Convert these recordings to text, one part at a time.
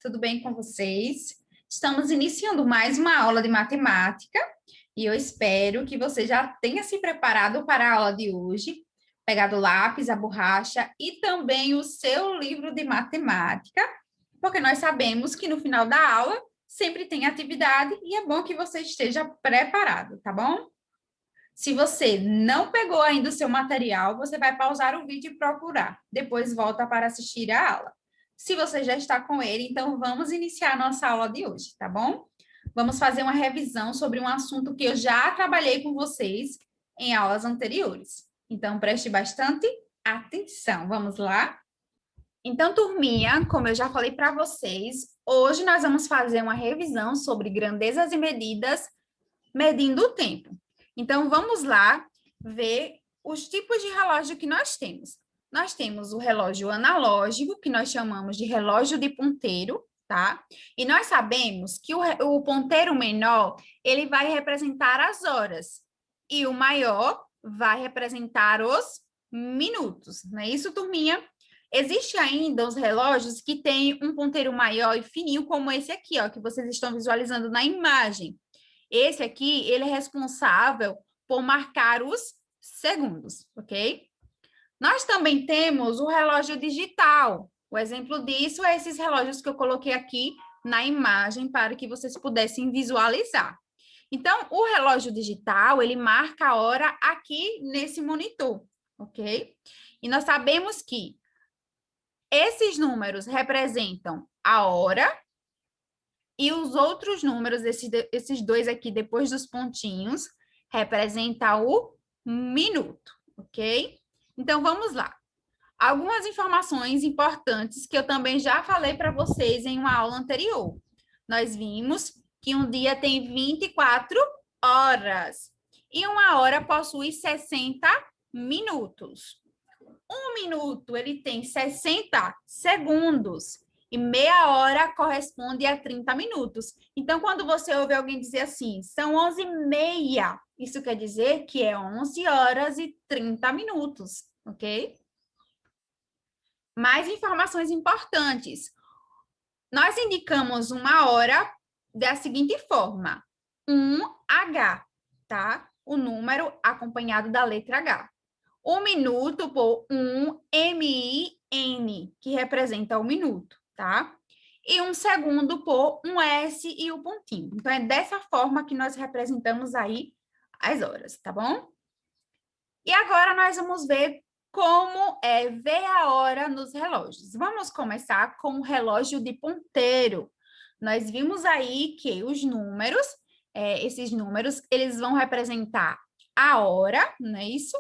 tudo bem com vocês? Estamos iniciando mais uma aula de matemática e eu espero que você já tenha se preparado para a aula de hoje, pegado o lápis, a borracha e também o seu livro de matemática, porque nós sabemos que no final da aula sempre tem atividade e é bom que você esteja preparado, tá bom? Se você não pegou ainda o seu material, você vai pausar o vídeo e procurar. Depois volta para assistir a aula. Se você já está com ele, então vamos iniciar a nossa aula de hoje, tá bom? Vamos fazer uma revisão sobre um assunto que eu já trabalhei com vocês em aulas anteriores. Então, preste bastante atenção. Vamos lá? Então, turminha, como eu já falei para vocês, hoje nós vamos fazer uma revisão sobre grandezas e medidas medindo o tempo. Então, vamos lá ver os tipos de relógio que nós temos. Nós temos o relógio analógico, que nós chamamos de relógio de ponteiro, tá? E nós sabemos que o ponteiro menor, ele vai representar as horas, e o maior vai representar os minutos, não é isso, turminha? Existe ainda os relógios que têm um ponteiro maior e fininho, como esse aqui, ó, que vocês estão visualizando na imagem. Esse aqui, ele é responsável por marcar os segundos, ok? Nós também temos o relógio digital. O exemplo disso é esses relógios que eu coloquei aqui na imagem para que vocês pudessem visualizar. Então, o relógio digital, ele marca a hora aqui nesse monitor, ok? E nós sabemos que esses números representam a hora e os outros números, esses dois aqui, depois dos pontinhos, representam o minuto, ok? Então, vamos lá. Algumas informações importantes que eu também já falei para vocês em uma aula anterior. Nós vimos que um dia tem 24 horas e uma hora possui 60 minutos. Um minuto, ele tem 60 segundos. E meia hora corresponde a 30 minutos. Então, quando você ouve alguém dizer assim, são 11h30, isso quer dizer que é 11 horas e 30 minutos, ok? Mais informações importantes. Nós indicamos uma hora da seguinte forma, 1H, tá? O número acompanhado da letra H. Um minuto por 1MIN, que representa o minuto, tá? E um segundo por um S e o pontinho. Então, é dessa forma que nós representamos aí as horas, tá bom? E agora nós vamos ver como é ver a hora nos relógios. Vamos começar com o relógio de ponteiro. Nós vimos aí que os números, esses números, eles vão representar a hora, não é isso?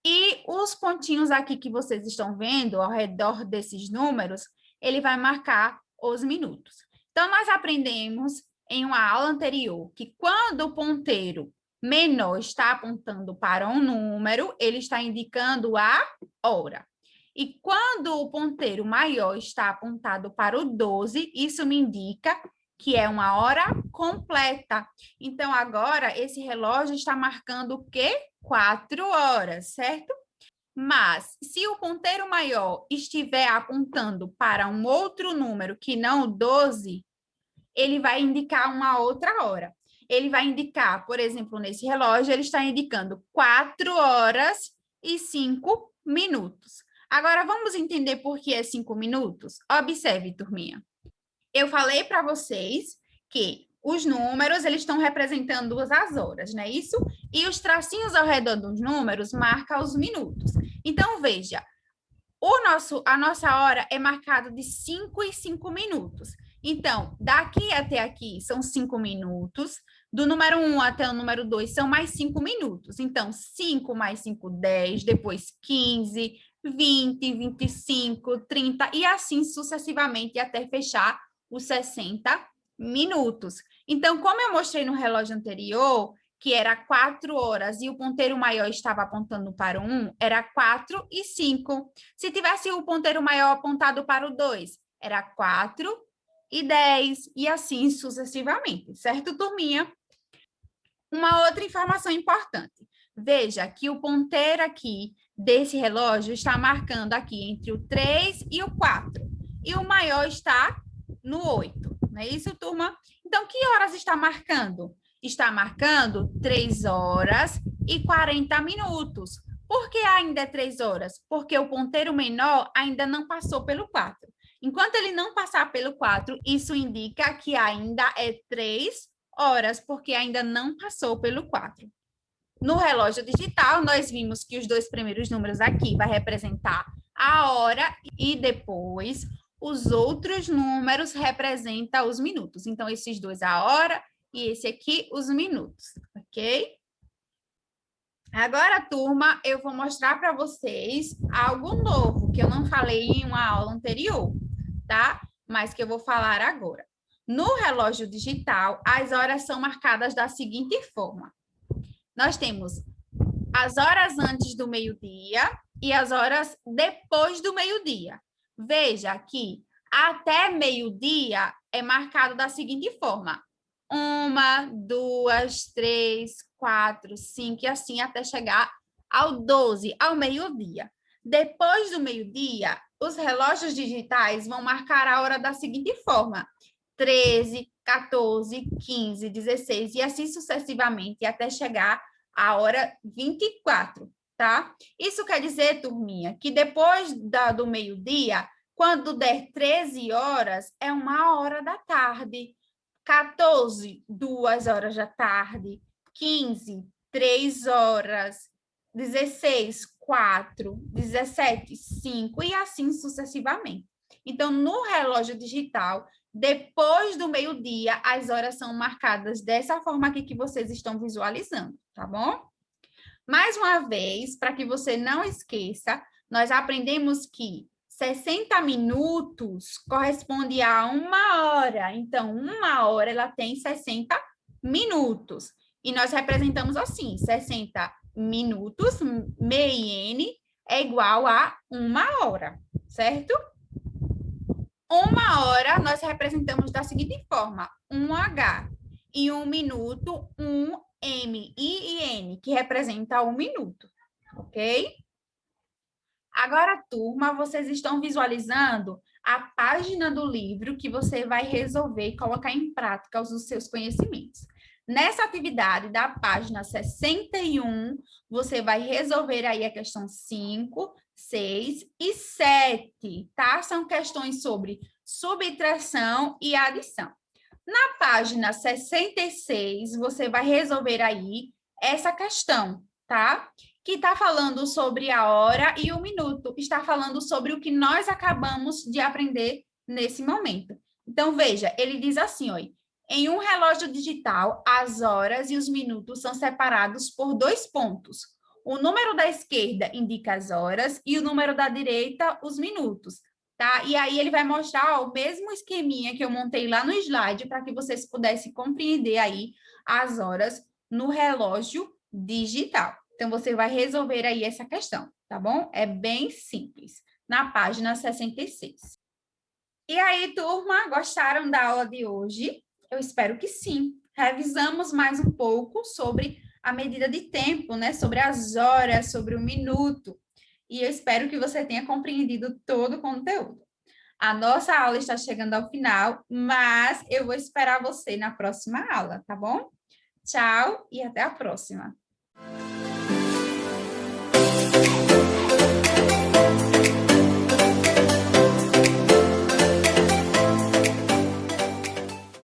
E os pontinhos aqui que vocês estão vendo ao redor desses números, ele vai marcar os minutos. Então, nós aprendemos em uma aula anterior que quando o ponteiro menor está apontando para um número, ele está indicando a hora. E quando o ponteiro maior está apontado para o 12, isso me indica que é uma hora completa. Então, agora, esse relógio está marcando o quê? 4 horas, certo? Mas, se o ponteiro maior estiver apontando para um outro número que não o 12, ele vai indicar uma outra hora. Ele vai indicar, por exemplo, nesse relógio, ele está indicando 4 horas e 5 minutos. Agora, vamos entender por que é 5 minutos? Observe, turminha. Eu falei para vocês que os números, eles estão representando as horas, não é isso? E os tracinhos ao redor dos números marcam os minutos. Então, veja, a nossa hora é marcada de 5 e 5 minutos. Então, daqui até aqui são 5 minutos, do número 1 até o número 2 são mais 5 minutos. Então, 5 mais 5, 10, depois 15, 20, 25, 30 e assim sucessivamente até fechar os 60 minutos. Então, como eu mostrei no relógio anterior, que era 4 horas e o ponteiro maior estava apontando para o 1, era 4 e 5. Se tivesse o ponteiro maior apontado para o 2, era 4 e 10, e assim sucessivamente, certo, turminha? Uma outra informação importante. Veja que o ponteiro aqui desse relógio está marcando aqui entre o 3 e o 4. E o maior está no 8, não é isso, turma? Então, que horas está marcando? Está marcando 3 horas e 40 minutos. Por que ainda é 3 horas? Porque o ponteiro menor ainda não passou pelo 4. Enquanto ele não passar pelo 4, isso indica que ainda é 3 horas, porque ainda não passou pelo 4. No relógio digital, nós vimos que os dois primeiros números aqui vai representar a hora e depois os outros números representam os minutos. Então, esses dois a hora e esse aqui os minutos, ok? Agora, turma, eu vou mostrar para vocês algo novo que eu não falei em uma aula anterior, tá? Mas que eu vou falar agora. No relógio digital, as horas são marcadas da seguinte forma. Nós temos as horas antes do meio-dia e as horas depois do meio-dia. Veja que até meio-dia é marcado da seguinte forma: 1, 2, 3, 4, 5 e assim até chegar ao 12, ao meio-dia. Depois do meio-dia, os relógios digitais vão marcar a hora da seguinte forma: 13, 14, 15, 16 e assim sucessivamente até chegar à hora 24, tá? Isso quer dizer, turminha, que depois do meio-dia, quando der 13 horas, é 1 hora da tarde. 14, 2 horas da tarde. 15, 3 horas. 16, 4. 17, 5 e assim sucessivamente. Então, no relógio digital, depois do meio-dia, as horas são marcadas dessa forma aqui que vocês estão visualizando, tá bom? Mais uma vez, para que você não esqueça, nós aprendemos que 60 minutos corresponde a 1 hora. Então, 1 hora ela tem 60 minutos. E nós representamos assim, 60 minutos, MEIN, é igual a 1 hora, certo? 1 hora nós representamos da seguinte forma: 1H. E 1 minuto, 1MIN, que representa 1 minuto, ok? Agora, turma, vocês estão visualizando a página do livro que você vai resolver e colocar em prática os seus conhecimentos. Nessa atividade da página 61, você vai resolver aí a questão 5, 6 e 7, tá? São questões sobre subtração e adição. Na página 66, você vai resolver aí essa questão, tá? Que está falando sobre a hora e o minuto, está falando sobre o que nós acabamos de aprender nesse momento. Então, veja, ele diz assim, ó, em um relógio digital, as horas e os minutos são separados por 2 pontos. O número da esquerda indica as horas e o número da direita os minutos, tá? E aí ele vai mostrar ó, o mesmo esqueminha que eu montei lá no slide para que vocês pudessem compreender aí as horas no relógio digital. Então, você vai resolver aí essa questão, tá bom? É bem simples, na página 66. E aí, turma, gostaram da aula de hoje? Eu espero que sim. Revisamos mais um pouco sobre a medida de tempo, né? Sobre as horas, sobre o minuto. E eu espero que você tenha compreendido todo o conteúdo. A nossa aula está chegando ao final, mas eu vou esperar você na próxima aula, tá bom? Tchau e até a próxima.